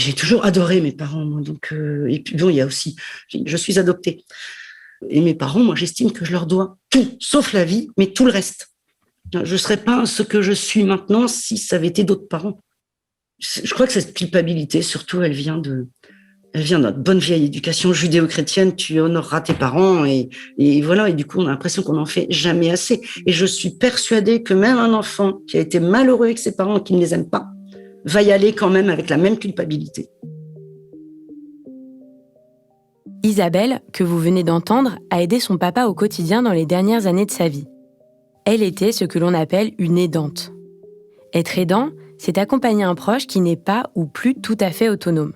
J'ai toujours adoré mes parents, moi. Donc, et puis bon, il y a aussi, je suis adoptée. Et mes parents, moi, j'estime que je leur dois tout, sauf la vie, mais tout le reste. Je ne serais pas ce que je suis maintenant si ça avait été d'autres parents. Je crois que cette culpabilité, surtout, elle vient de notre bonne vieille éducation judéo-chrétienne. Tu honoreras tes parents et voilà. Et du coup, on a l'impression qu'on n'en fait jamais assez. Et je suis persuadée que même un enfant qui a été malheureux avec ses parents, qui ne les aime pas, va y aller quand même avec la même culpabilité. Isabelle, que vous venez d'entendre, a aidé son papa au quotidien dans les dernières années de sa vie. Elle était ce que l'on appelle une aidante. Être aidant, c'est accompagner un proche qui n'est pas ou plus tout à fait autonome.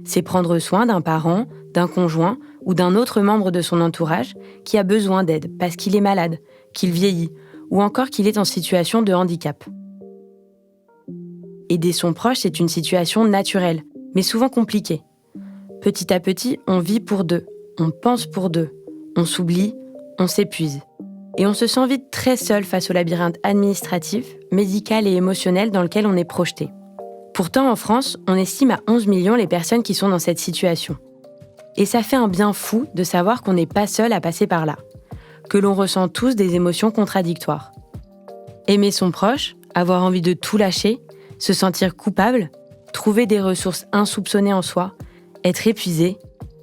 C'est prendre soin d'un parent, d'un conjoint ou d'un autre membre de son entourage qui a besoin d'aide parce qu'il est malade, qu'il vieillit ou encore qu'il est en situation de handicap. Aider son proche, c'est une situation naturelle, mais souvent compliquée. Petit à petit, on vit pour deux, on pense pour deux, on s'oublie, on s'épuise. Et on se sent vite très seul face au labyrinthe administratif, médical et émotionnel dans lequel on est projeté. Pourtant, en France, on estime à 11 millions les personnes qui sont dans cette situation. Et ça fait un bien fou de savoir qu'on n'est pas seul à passer par là, que l'on ressent tous des émotions contradictoires. Aimer son proche, avoir envie de tout lâcher, se sentir coupable, trouver des ressources insoupçonnées en soi, être épuisé,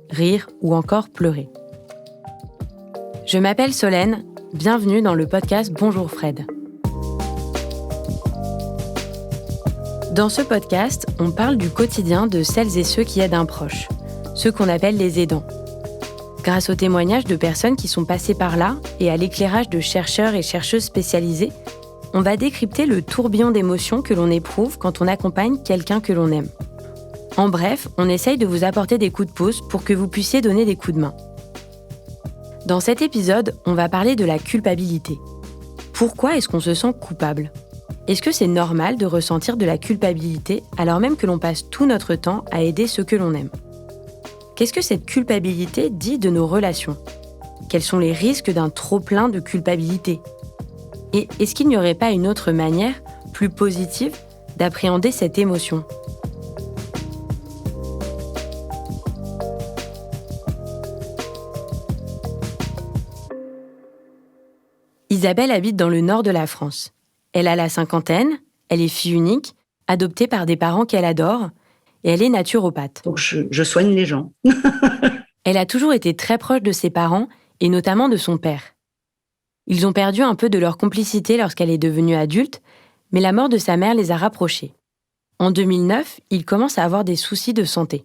rire ou encore pleurer. Je m'appelle Solène, bienvenue dans le podcast Bonjour Fred. Dans ce podcast, on parle du quotidien de celles et ceux qui aident un proche, ceux qu'on appelle les aidants. Grâce aux témoignages de personnes qui sont passées par là et à l'éclairage de chercheurs et chercheuses spécialisés, on va décrypter le tourbillon d'émotions que l'on éprouve quand on accompagne quelqu'un que l'on aime. En bref, on essaye de vous apporter des coups de pouce pour que vous puissiez donner des coups de main. Dans cet épisode, on va parler de la culpabilité. Pourquoi est-ce qu'on se sent coupable ? Est-ce que c'est normal de ressentir de la culpabilité alors même que l'on passe tout notre temps à aider ceux que l'on aime ? Qu'est-ce que cette culpabilité dit de nos relations ? Quels sont les risques d'un trop-plein de culpabilité ? Et est-ce qu'il n'y aurait pas une autre manière, plus positive, d'appréhender cette émotion ? Isabelle habite dans le nord de la France. Elle a la cinquantaine, elle est fille unique, adoptée par des parents qu'elle adore, et elle est naturopathe. Donc, je soigne les gens. Elle a toujours été très proche de ses parents, et notamment de son père. Ils ont perdu un peu de leur complicité lorsqu'elle est devenue adulte, mais la mort de sa mère les a rapprochés. En 2009, il commence à avoir des soucis de santé.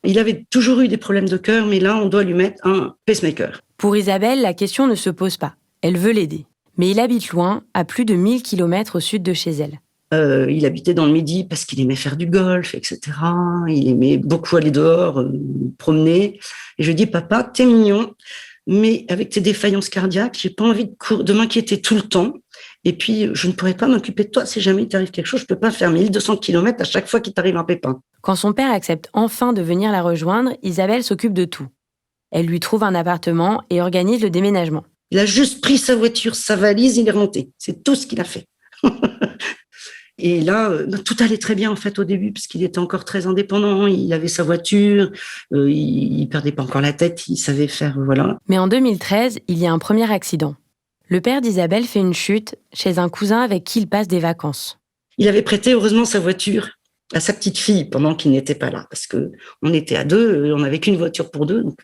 Il avait toujours eu des problèmes de cœur, mais là, on doit lui mettre un pacemaker. Pour Isabelle, la question ne se pose pas. Elle veut l'aider. Mais il habite loin, à plus de 1000 km au sud de chez elle. Il habitait dans le Midi parce qu'il aimait faire du golf, etc. Il aimait beaucoup aller dehors, promener. Et je dis, papa, t'es mignon, mais avec tes défaillances cardiaques, j'ai pas envie de m'inquiéter tout le temps. Et puis, je ne pourrais pas m'occuper de toi si jamais il t'arrive quelque chose. Je peux pas faire 1200 km à chaque fois qu'il t'arrive un pépin. Quand son père accepte enfin de venir la rejoindre, Isabelle s'occupe de tout. Elle lui trouve un appartement et organise le déménagement. Il a juste pris sa voiture, sa valise, il est remonté. C'est tout ce qu'il a fait. Et là, tout allait très bien en fait au début, parce qu'il était encore très indépendant. Il avait sa voiture, il perdait pas encore la tête, il savait faire, voilà. Mais en 2013, il y a un premier accident. Le père d'Isabelle fait une chute chez un cousin avec qui il passe des vacances. Il avait prêté heureusement sa voiture à sa petite fille pendant qu'il n'était pas là, parce que on était à deux, on n'avait qu'une voiture pour deux. Donc...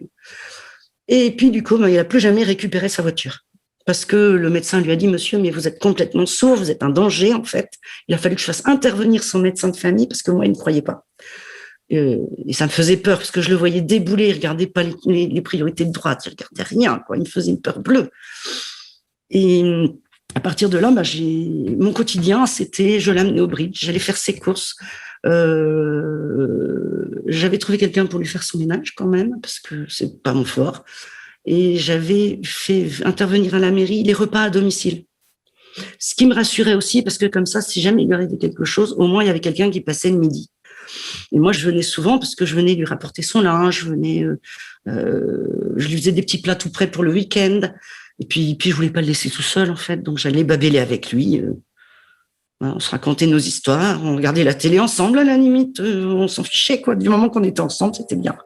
Et puis du coup, il n'a plus jamais récupéré sa voiture. Parce que le médecin lui a dit, monsieur, mais vous êtes complètement sourd, vous êtes un danger, en fait. Il a fallu que je fasse intervenir son médecin de famille parce que moi, il ne croyait pas. Et ça me faisait peur parce que je le voyais débouler, il ne regardait pas les priorités de droite, il ne regardait rien, quoi. Il me faisait une peur bleue. Et à partir de là, mon quotidien, c'était, je l'amenais au bridge, j'allais faire ses courses. J'avais trouvé quelqu'un pour lui faire son ménage quand même, parce que c'est pas mon fort. Et j'avais fait intervenir à la mairie les repas à domicile. Ce qui me rassurait aussi, parce que comme ça, si jamais il lui arrivait quelque chose, au moins il y avait quelqu'un qui passait le midi. Et moi, je venais souvent parce que je venais lui rapporter son linge, je lui faisais des petits plats tout prêts pour le week-end. Et puis je voulais pas le laisser tout seul, en fait. Donc, j'allais babeler avec lui. On se racontait nos histoires, on regardait la télé ensemble à la limite, on s'en fichait quoi. Du moment qu'on était ensemble, c'était bien.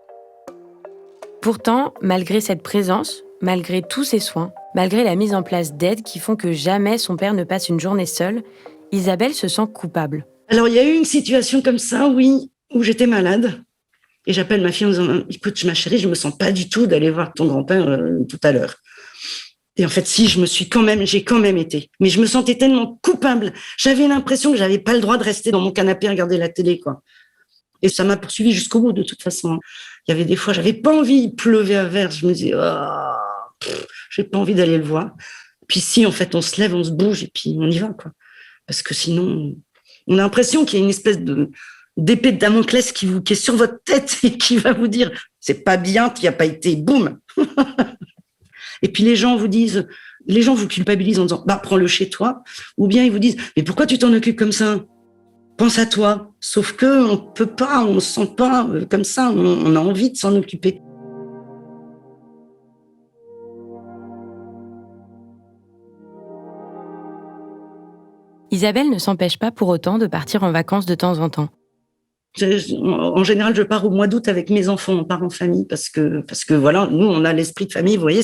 Pourtant, malgré cette présence, malgré tous ces soins, malgré la mise en place d'aides qui font que jamais son père ne passe une journée seule, Isabelle se sent coupable. Alors, il y a eu une situation comme ça, oui, où j'étais malade. Et j'appelle ma fille en disant « Écoute, ma chérie, je me sens pas du tout d'aller voir ton grand-père tout à l'heure. » Et en fait, si, j'ai quand même été. Mais je me sentais tellement coupable. J'avais l'impression que j'avais pas le droit de rester dans mon canapé à regarder la télé, quoi. Et ça m'a poursuivi jusqu'au bout, de toute façon. Il y avait des fois, j'avais pas envie, il pleuvait à verse. Je me disais, j'ai pas envie d'aller le voir. Puis si, en fait, on se lève, on se bouge et puis on y va, quoi. Parce que sinon, on a l'impression qu'il y a une espèce d'épée de Damoclès qui est sur votre tête et qui va vous dire, c'est pas bien, tu n'y as pas été, boum. Et puis les gens vous culpabilisent en disant, prends-le chez toi. Ou bien ils vous disent, mais pourquoi tu t'en occupes comme ça? Pense à toi. Sauf que on peut pas, on se sent pas comme ça, on a envie de s'en occuper. Isabelle ne s'empêche pas pour autant de partir en vacances de temps en temps. En général, je pars au mois d'août avec mes enfants, on part en famille parce que voilà, nous, on a l'esprit de famille, vous voyez,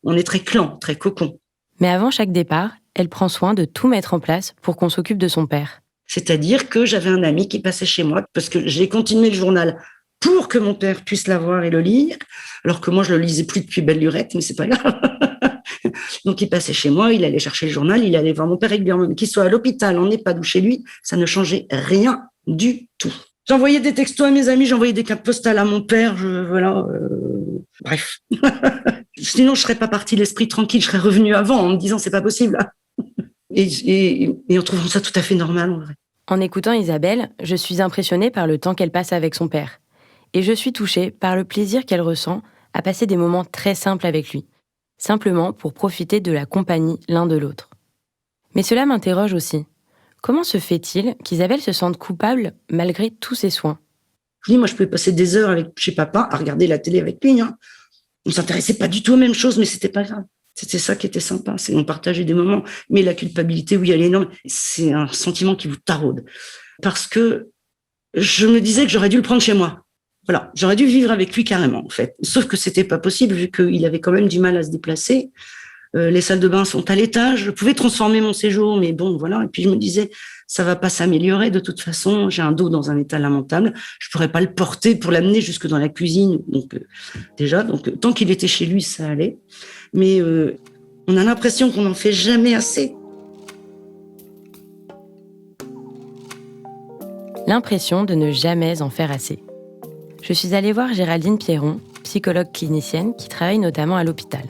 on est très clan, très cocon. Mais avant chaque départ, elle prend soin de tout mettre en place pour qu'on s'occupe de son père. C'est-à-dire que j'avais un ami qui passait chez moi parce que j'ai continué le journal pour que mon père puisse l'avoir et le lire, alors que moi, je le lisais plus depuis belle lurette, mais c'est pas grave. Donc, il passait chez moi, il allait chercher le journal, il allait voir mon père régulièrement. Qu'il soit à l'hôpital, en EHPAD ou chez lui, ça ne changeait rien du tout. J'envoyais des textos à mes amis, j'envoyais des cartes postales à mon père, bref. Sinon, je serais pas partie l'esprit tranquille, je serais revenue avant en me disant c'est pas possible. Et en trouvant ça tout à fait normal, en vrai. En écoutant Isabelle, je suis impressionnée par le temps qu'elle passe avec son père. Et je suis touchée par le plaisir qu'elle ressent à passer des moments très simples avec lui, simplement pour profiter de la compagnie l'un de l'autre. Mais cela m'interroge aussi. Comment se fait-il qu'Isabelle se sente coupable malgré tous ses soins? Je dis, moi, je pouvais passer des heures chez papa à regarder la télé avec lui. On ne s'intéressait pas du tout aux mêmes choses, mais c'était pas grave. C'était ça qui était sympa. On partageait des moments. Mais la culpabilité, oui, elle est énorme. C'est un sentiment qui vous taraude. Parce que je me disais que j'aurais dû le prendre chez moi. Voilà. J'aurais dû vivre avec lui carrément, en fait. Sauf que c'était pas possible vu qu'il avait quand même du mal à se déplacer. Les salles de bain sont à l'étage. Je pouvais transformer mon séjour, mais bon, voilà. Et puis je me disais, ça va pas s'améliorer de toute façon. J'ai un dos dans un état lamentable. Je pourrais pas le porter pour l'amener jusque dans la cuisine. Donc tant qu'il était chez lui, ça allait. Mais on a l'impression qu'on n'en fait jamais assez. L'impression de ne jamais en faire assez. Je suis allée voir Géraldine Pierron, psychologue clinicienne qui travaille notamment à l'hôpital.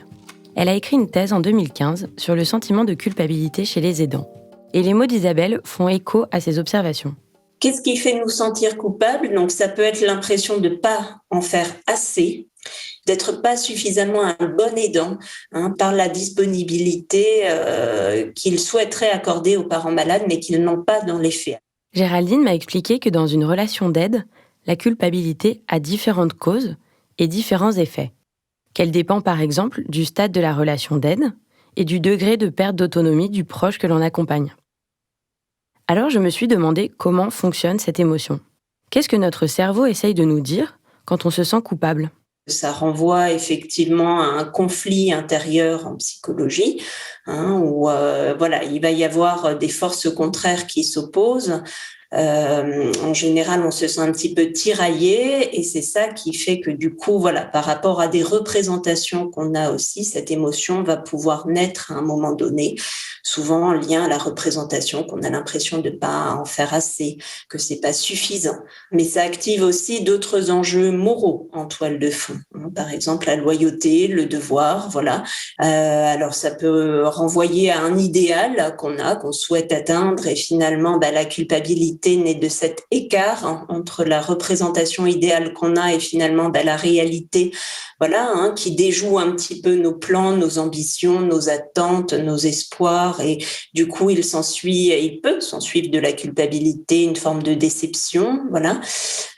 Elle a écrit une thèse en 2015 sur le sentiment de culpabilité chez les aidants. Et les mots d'Isabelle font écho à ces observations. Qu'est-ce qui fait nous sentir coupables? Donc ça peut être l'impression de ne pas en faire assez, d'être pas suffisamment un bon aidant par la disponibilité qu'ils souhaiteraient accorder aux parents malades, mais qu'ils n'ont pas dans les faits. Géraldine m'a expliqué que dans une relation d'aide, la culpabilité a différentes causes et différents effets. Qu'elle dépend par exemple du stade de la relation d'aide et du degré de perte d'autonomie du proche que l'on accompagne. Alors je me suis demandé comment fonctionne cette émotion. Qu'est-ce que notre cerveau essaye de nous dire quand on se sent coupable ? Ça renvoie effectivement à un conflit intérieur en psychologie, où il va y avoir des forces contraires qui s'opposent. En général, on se sent un petit peu tiraillé et c'est ça qui fait que du coup, par rapport à des représentations qu'on a aussi, cette émotion va pouvoir naître à un moment donné, souvent en lien à la représentation qu'on a l'impression de pas en faire assez, que c'est pas suffisant. Mais ça active aussi d'autres enjeux moraux en toile de fond. Par exemple, la loyauté, le devoir, alors ça peut renvoyer à un idéal qu'on souhaite atteindre et finalement, la culpabilité naît de cet écart entre la représentation idéale qu'on a et finalement la réalité, qui déjoue un petit peu nos plans, nos ambitions, nos attentes, nos espoirs et du coup il peut s'ensuivre de la culpabilité, une forme de déception,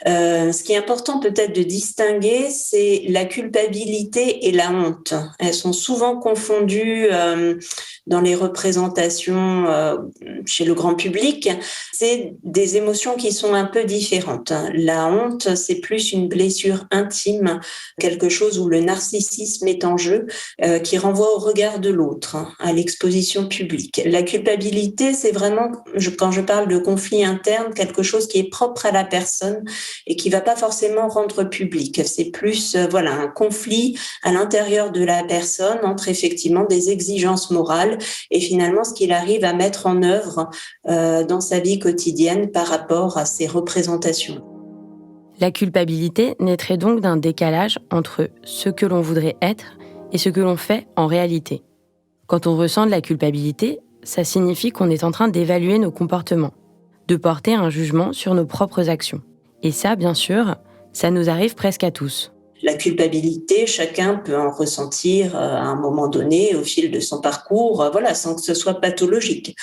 Ce qui est important peut-être de distinguer, c'est la culpabilité et la honte. Elles sont souvent confondues dans les représentations chez le grand public, c'est des émotions qui sont un peu différentes. La honte, c'est plus une blessure intime, quelque chose où le narcissisme est en jeu, qui renvoie au regard de l'autre, à l'exposition publique. La culpabilité, c'est vraiment, quand je parle de conflit interne, quelque chose qui est propre à la personne et qui va pas forcément rendre public. C'est plus un conflit à l'intérieur de la personne entre effectivement des exigences morales et finalement ce qu'il arrive à mettre en œuvre dans sa vie quotidienne par rapport à ces représentations. La culpabilité naîtrait donc d'un décalage entre ce que l'on voudrait être et ce que l'on fait en réalité. Quand on ressent de la culpabilité, ça signifie qu'on est en train d'évaluer nos comportements, de porter un jugement sur nos propres actions. Et ça, bien sûr, ça nous arrive presque à tous. La culpabilité, chacun peut en ressentir à un moment donné au fil de son parcours, sans que ce soit pathologique.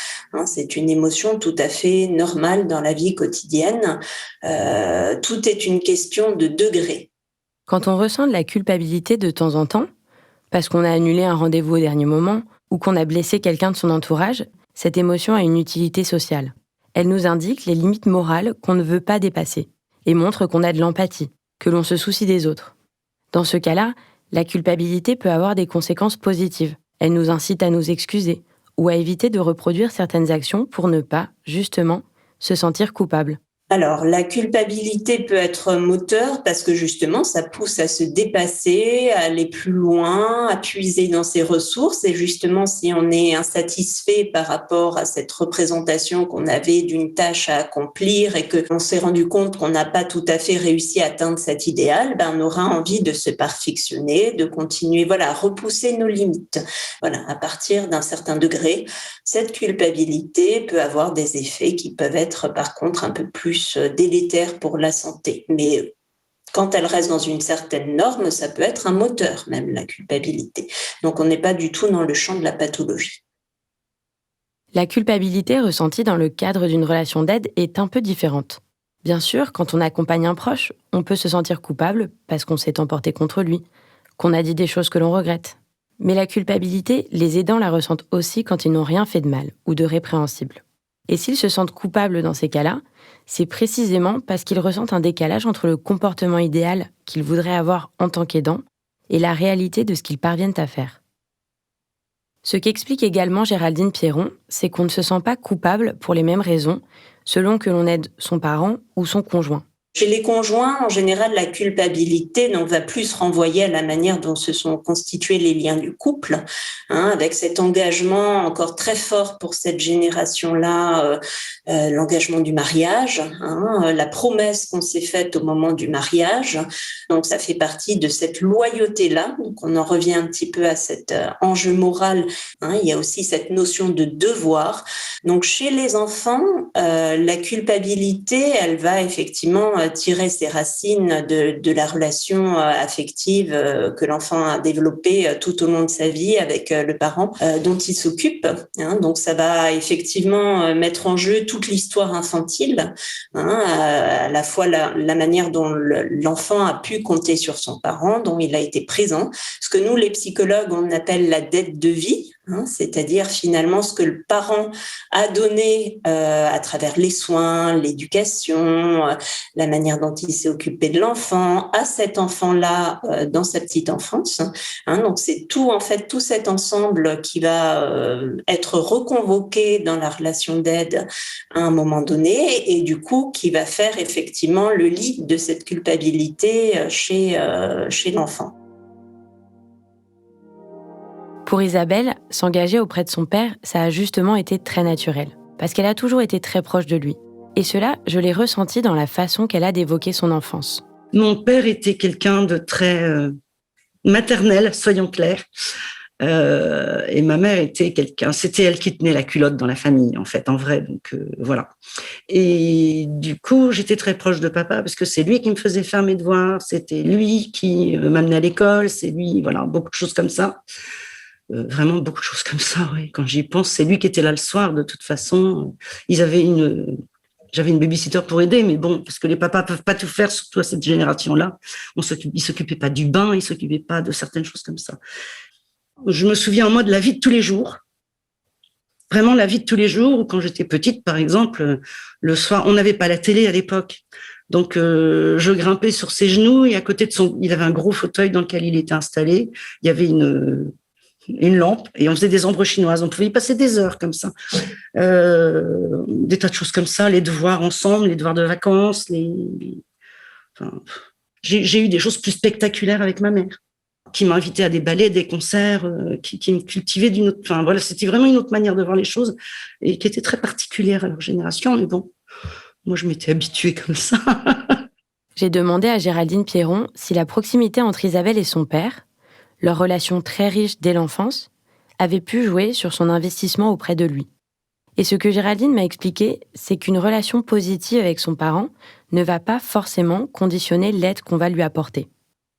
C'est une émotion tout à fait normale dans la vie quotidienne. Tout est une question de degré. Quand on ressent de la culpabilité de temps en temps, parce qu'on a annulé un rendez-vous au dernier moment ou qu'on a blessé quelqu'un de son entourage, cette émotion a une utilité sociale. Elle nous indique les limites morales qu'on ne veut pas dépasser et montre qu'on a de l'empathie, que l'on se soucie des autres. Dans ce cas-là, la culpabilité peut avoir des conséquences positives. Elle nous incite à nous excuser ou à éviter de reproduire certaines actions pour ne pas, justement, se sentir coupable. Alors, la culpabilité peut être moteur parce que justement, ça pousse à se dépasser, à aller plus loin, à puiser dans ses ressources. Et justement, si on est insatisfait par rapport à cette représentation qu'on avait d'une tâche à accomplir et qu'on s'est rendu compte qu'on n'a pas tout à fait réussi à atteindre cet idéal, on aura envie de se perfectionner, de continuer, à repousser nos limites. À partir d'un certain degré, cette culpabilité peut avoir des effets qui peuvent être par contre un peu plus délétère pour la santé. Mais quand elle reste dans une certaine norme, ça peut être un moteur même, la culpabilité. Donc on n'est pas du tout dans le champ de la pathologie. La culpabilité ressentie dans le cadre d'une relation d'aide est un peu différente. Bien sûr, quand on accompagne un proche, on peut se sentir coupable parce qu'on s'est emporté contre lui, qu'on a dit des choses que l'on regrette. Mais la culpabilité, les aidants la ressentent aussi quand ils n'ont rien fait de mal ou de répréhensible. Et s'ils se sentent coupables dans ces cas-là, c'est précisément parce qu'ils ressentent un décalage entre le comportement idéal qu'ils voudraient avoir en tant qu'aidants et la réalité de ce qu'ils parviennent à faire. Ce qu'explique également Géraldine Pierron, c'est qu'on ne se sent pas coupable pour les mêmes raisons, selon que l'on aide son parent ou son conjoint. Chez les conjoints, en général, la culpabilité va plus renvoyer à la manière dont se sont constitués les liens du couple, avec cet engagement encore très fort pour cette génération-là, l'engagement du mariage, la promesse qu'on s'est faite au moment du mariage. Donc, ça fait partie de cette loyauté-là. Donc, on en revient un petit peu à cet enjeu moral. Il y a aussi cette notion de devoir. Donc, chez les enfants, la culpabilité, elle va effectivement tirer ses racines de la relation affective que l'enfant a développée tout au long de sa vie avec le parent dont il s'occupe. Donc ça va effectivement mettre en jeu toute l'histoire infantile, à la fois la manière dont l'enfant a pu compter sur son parent, dont il a été présent, ce que nous les psychologues on appelle la dette de vie. C'est-à-dire finalement ce que le parent a donné à travers les soins, l'éducation, la manière dont il s'est occupé de l'enfant, à cet enfant-là dans sa petite enfance. Donc c'est tout cet ensemble qui va être reconvoqué dans la relation d'aide à un moment donné et du coup qui va faire effectivement le lit de cette culpabilité chez l'enfant. Pour Isabelle, s'engager auprès de son père, ça a justement été très naturel, parce qu'elle a toujours été très proche de lui. Et cela, je l'ai ressenti dans la façon qu'elle a d'évoquer son enfance. Mon père était quelqu'un de très maternel, soyons clairs. Et ma mère était c'était elle qui tenait la culotte dans la famille, en fait, en vrai. Donc, voilà. Et du coup, j'étais très proche de papa parce que c'est lui qui me faisait faire mes devoirs, c'était lui qui m'amenait à l'école, c'est lui, beaucoup de choses comme ça. Vraiment beaucoup de choses comme ça, oui. Quand j'y pense, c'est lui qui était là le soir, de toute façon. J'avais une babysitter pour aider, mais bon, parce que les papas peuvent pas tout faire, surtout à cette génération-là. Ils s'occupaient pas du bain, ils s'occupaient pas de certaines choses comme ça. Je me souviens, moi, de la vie de tous les jours. vraiment la vie de tous les jours. Ou quand j'étais petite, par exemple, le soir, on n'avait pas la télé à l'époque. Donc, je grimpais sur ses genoux et à côté de il avait un gros fauteuil dans lequel il était installé. Il y avait une lampe et on faisait des ombres chinoises. On pouvait y passer des heures comme ça. Des tas de choses comme ça, les devoirs ensemble, les devoirs de vacances. Enfin, j'ai eu des choses plus spectaculaires avec ma mère, qui m'invitait à des ballets, des concerts, qui me cultivait d'une autre. Enfin voilà, c'était vraiment une autre manière de voir les choses et qui était très particulière à leur génération. Mais bon, moi je m'étais habituée comme ça. J'ai demandé à Géraldine Pierron si la proximité entre Isabelle et son père, leur relation très riche dès l'enfance, avait pu jouer sur son investissement auprès de lui. Et ce que Géraldine m'a expliqué, c'est qu'une relation positive avec son parent ne va pas forcément conditionner l'aide qu'on va lui apporter.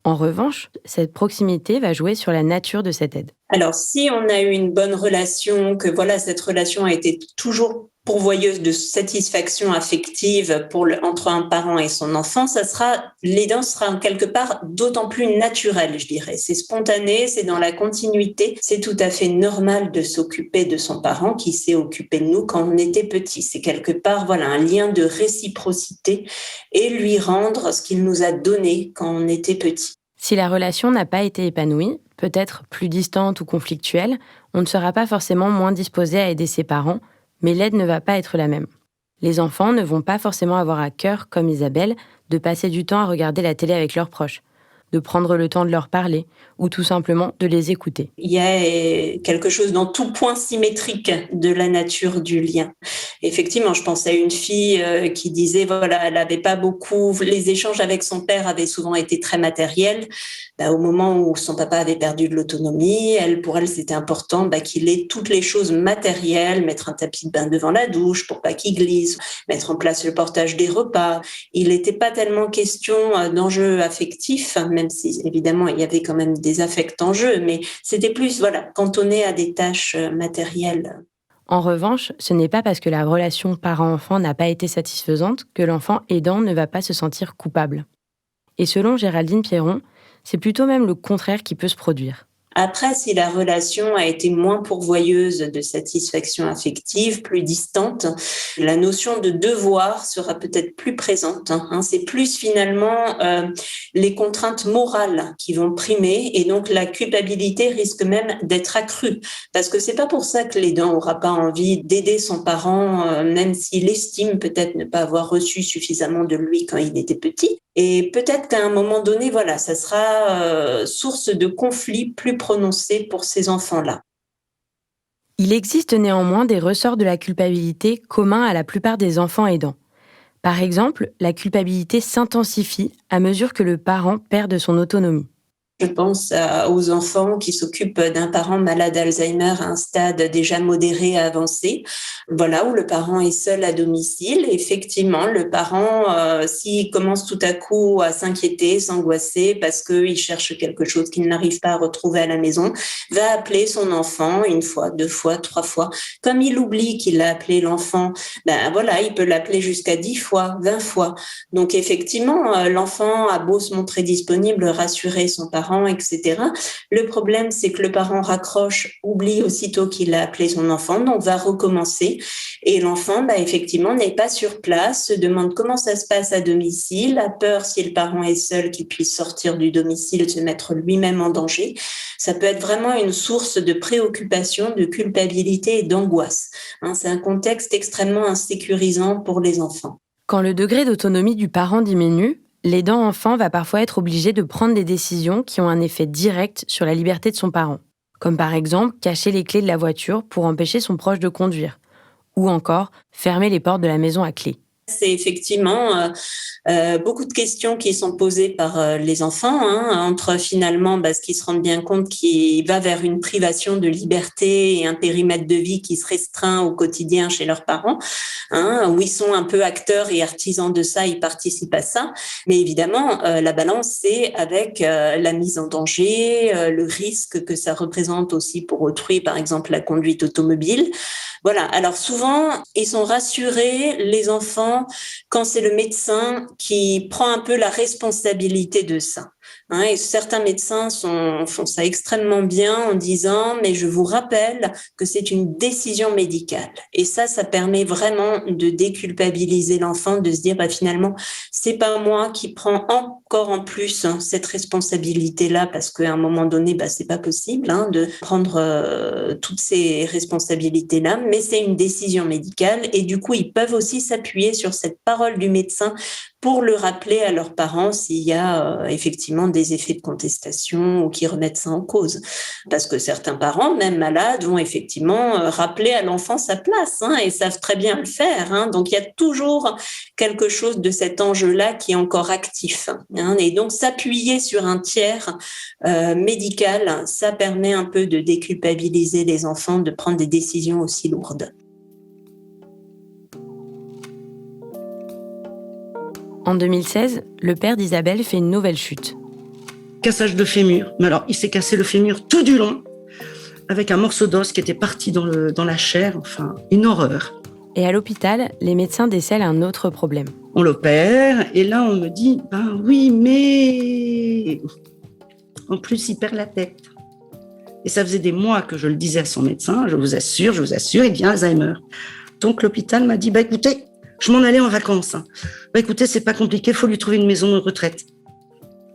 En revanche, cette proximité va jouer sur la nature de cette aide. Alors, si on a eu une bonne relation, que voilà, cette relation a été toujours pourvoyeuse de satisfaction affective entre un parent et son enfant, l'aidant sera quelque part d'autant plus naturel, je dirais. C'est spontané, c'est dans la continuité. C'est tout à fait normal de s'occuper de son parent qui s'est occupé de nous quand on était petit. C'est quelque part, voilà, un lien de réciprocité et lui rendre ce qu'il nous a donné quand on était petit. Si la relation n'a pas été épanouie, peut-être plus distante ou conflictuelle, on ne sera pas forcément moins disposé à aider ses parents, mais l'aide ne va pas être la même. Les enfants ne vont pas forcément avoir à cœur, comme Isabelle, de passer du temps à regarder la télé avec leurs proches, de prendre le temps de leur parler, ou tout simplement de les écouter. Il y a quelque chose dans tout point symétrique de la nature du lien. Effectivement, je pense à une fille qui disait, voilà, elle n'avait pas beaucoup, les échanges avec son père avaient souvent été très matériels. Au moment où son papa avait perdu de l'autonomie, pour elle, c'était important qu'il ait toutes les choses matérielles, mettre un tapis de bain devant la douche pour pas qu'il glisse, mettre en place le portage des repas. Il n'était pas tellement question d'enjeux affectifs, même si évidemment il y avait quand même des affects en jeu, mais c'était plus cantonné à des tâches matérielles. En revanche, ce n'est pas parce que la relation parent-enfant n'a pas été satisfaisante que l'enfant aidant ne va pas se sentir coupable. Et selon Géraldine Pierron, c'est plutôt même le contraire qui peut se produire. Après, si la relation a été moins pourvoyeuse de satisfaction affective, plus distante, la notion de devoir sera peut-être plus présente. C'est plus finalement les contraintes morales qui vont primer et donc la culpabilité risque même d'être accrue. Parce que c'est pas pour ça que l'aidant n'aura pas envie d'aider son parent, même s'il estime peut-être ne pas avoir reçu suffisamment de lui quand il était petit. Et peut-être qu'à un moment donné, ça sera source de conflits plus prononcés pour ces enfants-là. Il existe néanmoins des ressorts de la culpabilité communs à la plupart des enfants aidants. Par exemple, la culpabilité s'intensifie à mesure que le parent perd de son autonomie. Je pense aux enfants qui s'occupent d'un parent malade d'Alzheimer à un stade déjà modéré à avancé, où le parent est seul à domicile. Effectivement, le parent, s'il commence tout à coup à s'inquiéter, s'angoisser parce qu'il cherche quelque chose qu'il n'arrive pas à retrouver à la maison, va appeler son enfant 1 fois, 2 fois, 3 fois. Comme il oublie qu'il a appelé l'enfant, il peut l'appeler jusqu'à 10 fois, 20 fois. Donc effectivement, l'enfant a beau se montrer disponible, rassurer son parent, etc. Le problème, c'est que le parent raccroche, oublie aussitôt qu'il a appelé son enfant, donc va recommencer. Et l'enfant, effectivement, n'est pas sur place, se demande comment ça se passe à domicile, a peur, si le parent est seul, qu'il puisse sortir du domicile, se mettre lui-même en danger. Ça peut être vraiment une source de préoccupation, de culpabilité et d'angoisse. C'est un contexte extrêmement insécurisant pour les enfants. Quand le degré d'autonomie du parent diminue, l'aidant enfant va parfois être obligé de prendre des décisions qui ont un effet direct sur la liberté de son parent, comme par exemple cacher les clés de la voiture pour empêcher son proche de conduire, ou encore fermer les portes de la maison à clé. C'est effectivement beaucoup de questions qui sont posées par les enfants, entre finalement ce qu'ils se rendent bien compte qu'il va vers une privation de liberté et un périmètre de vie qui se restreint au quotidien chez leurs parents, où ils sont un peu acteurs et artisans de ça, ils participent à ça. Mais évidemment, la balance, c'est avec la mise en danger, le risque que ça représente aussi pour autrui, par exemple la conduite automobile. Alors souvent, ils sont rassurés, les enfants, quand c'est le médecin qui prend un peu la responsabilité de ça. Et certains médecins font ça extrêmement bien en disant « mais je vous rappelle que c'est une décision médicale ». Et ça permet vraiment de déculpabiliser l'enfant, de se dire finalement, c'est pas moi qui prends encore en plus cette responsabilité-là, parce qu'à un moment donné, c'est pas possible de prendre toutes ces responsabilités-là, mais c'est une décision médicale. Et du coup, ils peuvent aussi s'appuyer sur cette parole du médecin pour le rappeler à leurs parents s'il y a effectivement des effets de contestation ou qui remettent ça en cause. Parce que certains parents, même malades, vont effectivement rappeler à l'enfant sa place et savent très bien le faire. Donc, il y a toujours quelque chose de cet enjeu-là qui est encore actif. Et donc, s'appuyer sur un tiers médical, ça permet un peu de déculpabiliser les enfants de prendre des décisions aussi lourdes. En 2016, le père d'Isabelle fait une nouvelle chute. Cassage de fémur. Mais alors, il s'est cassé le fémur tout du long, avec un morceau d'os qui était parti dans la chair. Enfin, une horreur. Et à l'hôpital, les médecins décèlent un autre problème. On l'opère, et là, on me dit « oui, mais... » En plus, il perd la tête. Et ça faisait des mois que je le disais à son médecin, je vous assure, il vient Alzheimer. Donc, l'hôpital m'a dit « écoutez, je m'en allais en vacances. Écoutez, c'est pas compliqué, il faut lui trouver une maison de retraite. »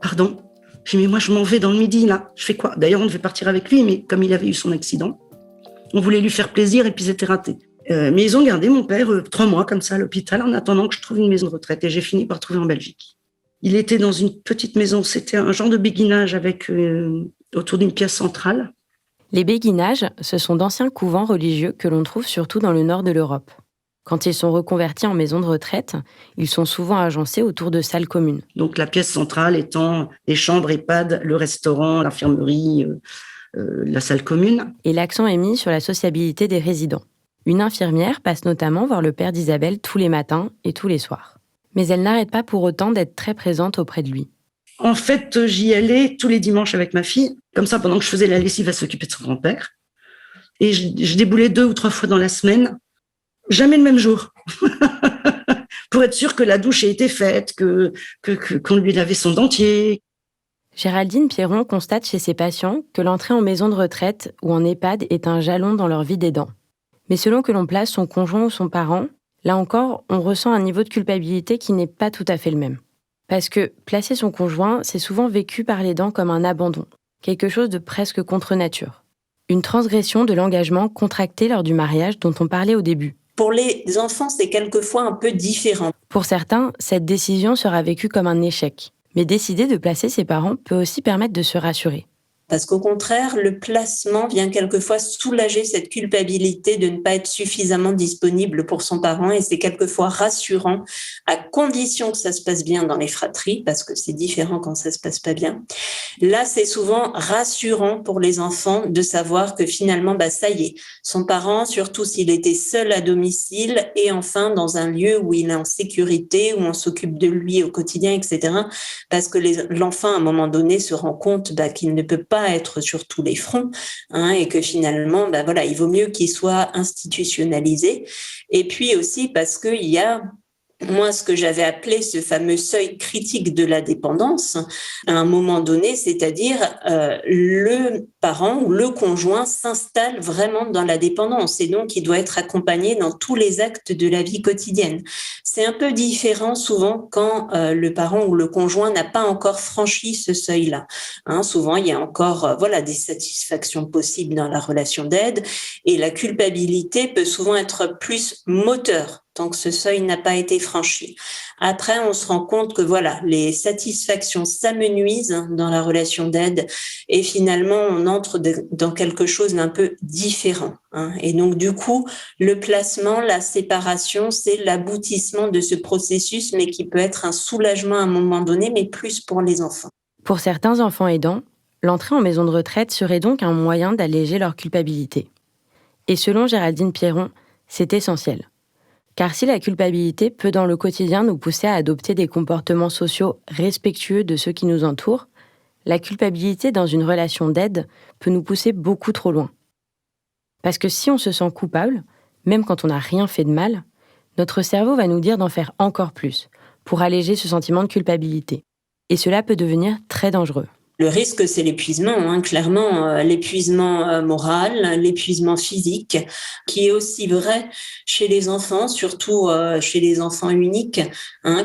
Pardon ? J'ai dit « mais moi, je m'en vais dans le Midi, là. Je fais quoi ?» D'ailleurs, on devait partir avec lui, mais comme il avait eu son accident, on voulait lui faire plaisir et puis c'était raté. Mais ils ont gardé mon père 3 mois comme ça à l'hôpital en attendant que je trouve une maison de retraite. Et j'ai fini par trouver en Belgique. Il était dans une petite maison, c'était un genre de béguinage avec autour d'une pièce centrale. Les béguinages, ce sont d'anciens couvents religieux que l'on trouve surtout dans le nord de l'Europe. Quand ils sont reconvertis en maisons de retraite, ils sont souvent agencés autour de salles communes. Donc la pièce centrale étant les chambres EHPAD, le restaurant, l'infirmerie, la salle commune. Et l'accent est mis sur la sociabilité des résidents. Une infirmière passe notamment voir le père d'Isabelle tous les matins et tous les soirs. Mais elle n'arrête pas pour autant d'être très présente auprès de lui. En fait, j'y allais tous les dimanches avec ma fille. Comme ça, pendant que je faisais la lessive, elle s'occupait de son grand-père. Et je déboulais 2 ou 3 fois dans la semaine. Jamais le même jour. Pour être sûr que la douche ait été faite, qu'on lui lavait son dentier. Géraldine Pierron constate chez ses patients que l'entrée en maison de retraite ou en EHPAD est un jalon dans leur vie d'aidant. Mais selon que l'on place son conjoint ou son parent, là encore, on ressent un niveau de culpabilité qui n'est pas tout à fait le même. Parce que placer son conjoint, c'est souvent vécu par l'aidant comme un abandon, quelque chose de presque contre nature. Une transgression de l'engagement contracté lors du mariage dont on parlait au début. Pour les enfants, c'est quelquefois un peu différent. Pour certains, cette décision sera vécue comme un échec. Mais décider de placer ses parents peut aussi permettre de se rassurer. Parce qu'au contraire, le placement vient quelquefois soulager cette culpabilité de ne pas être suffisamment disponible pour son parent, et c'est quelquefois rassurant, à condition que ça se passe bien dans les fratries, parce que c'est différent quand ça se passe pas bien. Là, c'est souvent rassurant pour les enfants de savoir que finalement, ça y est, son parent, surtout s'il était seul à domicile, et enfin dans un lieu où il est en sécurité, où on s'occupe de lui au quotidien, etc. Parce que l'enfant, à un moment donné, se rend compte qu'il ne peut pas être sur tous les fronts, et que finalement, il vaut mieux qu'il soit institutionnalisé. Et puis aussi parce qu'il y a moi, ce que j'avais appelé ce fameux seuil critique de la dépendance, à un moment donné, c'est-à-dire le parent ou le conjoint s'installe vraiment dans la dépendance et donc il doit être accompagné dans tous les actes de la vie quotidienne. C'est un peu différent souvent quand le parent ou le conjoint n'a pas encore franchi ce seuil-là. Souvent, il y a encore des satisfactions possibles dans la relation d'aide et la culpabilité peut souvent être plus moteur tant que ce seuil n'a pas été franchi. Après, on se rend compte que les satisfactions s'amenuisent dans la relation d'aide et finalement, on entre dans quelque chose d'un peu différent. Et donc, du coup, le placement, la séparation, c'est l'aboutissement de ce processus, mais qui peut être un soulagement à un moment donné, mais plus pour les enfants. Pour certains enfants aidants, l'entrée en maison de retraite serait donc un moyen d'alléger leur culpabilité. Et selon Géraldine Pierron, c'est essentiel. Car si la culpabilité peut dans le quotidien nous pousser à adopter des comportements sociaux respectueux de ceux qui nous entourent, la culpabilité dans une relation d'aide peut nous pousser beaucoup trop loin. Parce que si on se sent coupable, même quand on n'a rien fait de mal, notre cerveau va nous dire d'en faire encore plus, pour alléger ce sentiment de culpabilité. et cela peut devenir très dangereux. Le risque, c'est l'épuisement, clairement, l'épuisement moral, l'épuisement physique, qui est aussi vrai chez les enfants, surtout chez les enfants uniques,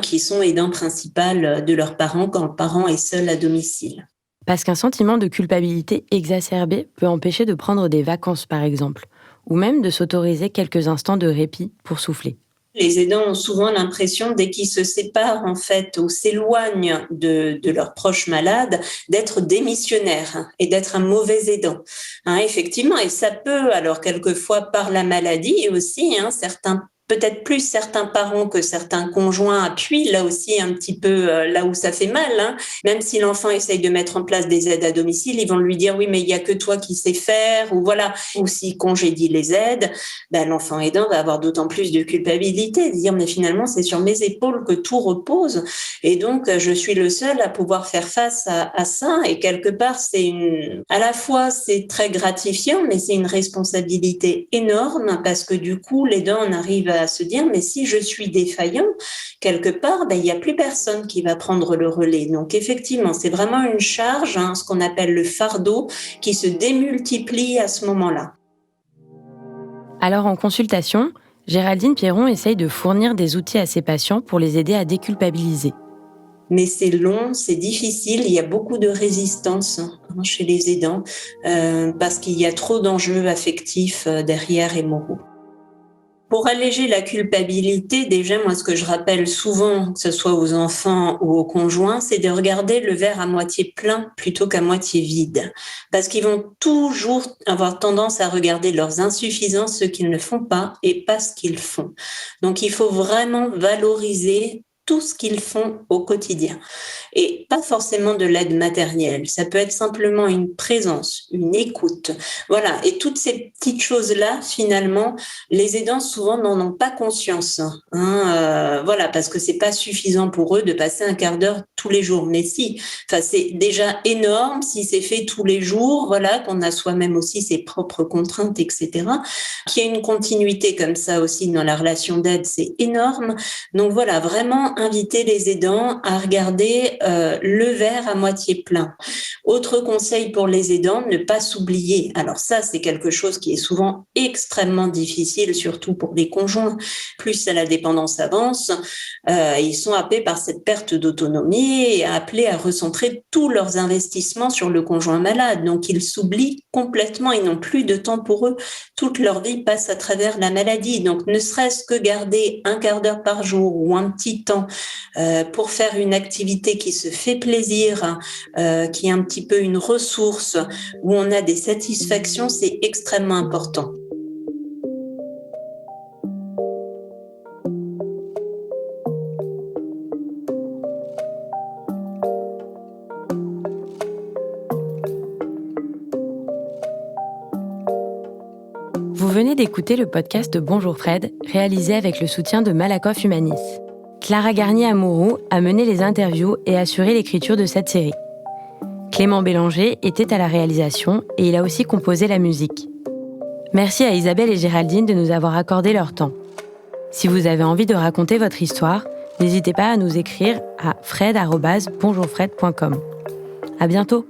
qui sont aidants principaux de leurs parents quand le parent est seul à domicile. Parce qu'un sentiment de culpabilité exacerbé peut empêcher de prendre des vacances, par exemple, ou même de s'autoriser quelques instants de répit pour souffler. Les aidants ont souvent l'impression, dès qu'ils se séparent en fait ou s'éloignent de leurs proches malades, d'être démissionnaires et d'être un mauvais aidant. Effectivement, et ça peut, alors quelquefois par la maladie aussi, peut-être plus certains parents que certains conjoints appuient là aussi un petit peu là où ça fait mal. Même si l'enfant essaye de mettre en place des aides à domicile, ils vont lui dire oui mais il y a que toi qui sais faire ou voilà. Ou s'il congédie les aides, l'enfant aidant va avoir d'autant plus de culpabilité, de dire mais finalement c'est sur mes épaules que tout repose et donc je suis le seul à pouvoir faire face à ça et quelque part à la fois c'est très gratifiant mais c'est une responsabilité énorme parce que du coup l'aidant en arrive à se dire mais si je suis défaillant quelque part il n'y a plus personne qui va prendre le relais. Donc effectivement c'est vraiment une charge, ce qu'on appelle le fardeau qui se démultiplie à ce moment-là. Alors en consultation, Géraldine Pierron essaye de fournir des outils à ses patients pour les aider à déculpabiliser. Mais c'est long, c'est difficile, il y a beaucoup de résistance chez les aidants parce qu'il y a trop d'enjeux affectifs derrière et moraux. Pour alléger la culpabilité, déjà, moi, ce que je rappelle souvent, que ce soit aux enfants ou aux conjoints, c'est de regarder le verre à moitié plein plutôt qu'à moitié vide. Parce qu'ils vont toujours avoir tendance à regarder leurs insuffisances, ce qu'ils ne font pas et pas ce qu'ils font. Donc, il faut vraiment valoriser tout ce qu'ils font au quotidien. Et pas forcément de l'aide matérielle. Ça peut être simplement une présence, une écoute. Voilà. Et toutes ces petites choses-là, finalement, les aidants souvent n'en ont pas conscience. Voilà, parce que c'est pas suffisant pour eux de passer un quart d'heure tous les jours. Mais si, c'est déjà énorme si c'est fait tous les jours. Voilà, qu'on a soi-même aussi ses propres contraintes, etc. Qu'il y ait une continuité comme ça aussi dans la relation d'aide, c'est énorme. Donc voilà, vraiment inviter les aidants à regarder le verre à moitié plein. Autre conseil pour les aidants, ne pas s'oublier. Alors ça, c'est quelque chose qui est souvent extrêmement difficile, surtout pour les conjoints. Plus la dépendance avance, ils sont happés par cette perte d'autonomie et appelés à recentrer tous leurs investissements sur le conjoint malade. Donc ils s'oublient complètement, ils n'ont plus de temps pour eux. Toute leur vie passe à travers la maladie. Donc ne serait-ce que garder un quart d'heure par jour ou un petit temps pour faire une activité qui se fait plaisir, qui est un petit peu une ressource, où on a des satisfactions, c'est extrêmement important. Vous venez d'écouter le podcast Bonjour Fred, réalisé avec le soutien de Malakoff Humanis. Clara Garnier-Amouroux a mené les interviews et assuré l'écriture de cette série. Clément Bélanger était à la réalisation et il a aussi composé la musique. Merci à Isabelle et Géraldine de nous avoir accordé leur temps. Si vous avez envie de raconter votre histoire, n'hésitez pas à nous écrire à fred@bonjourfred.com. À bientôt!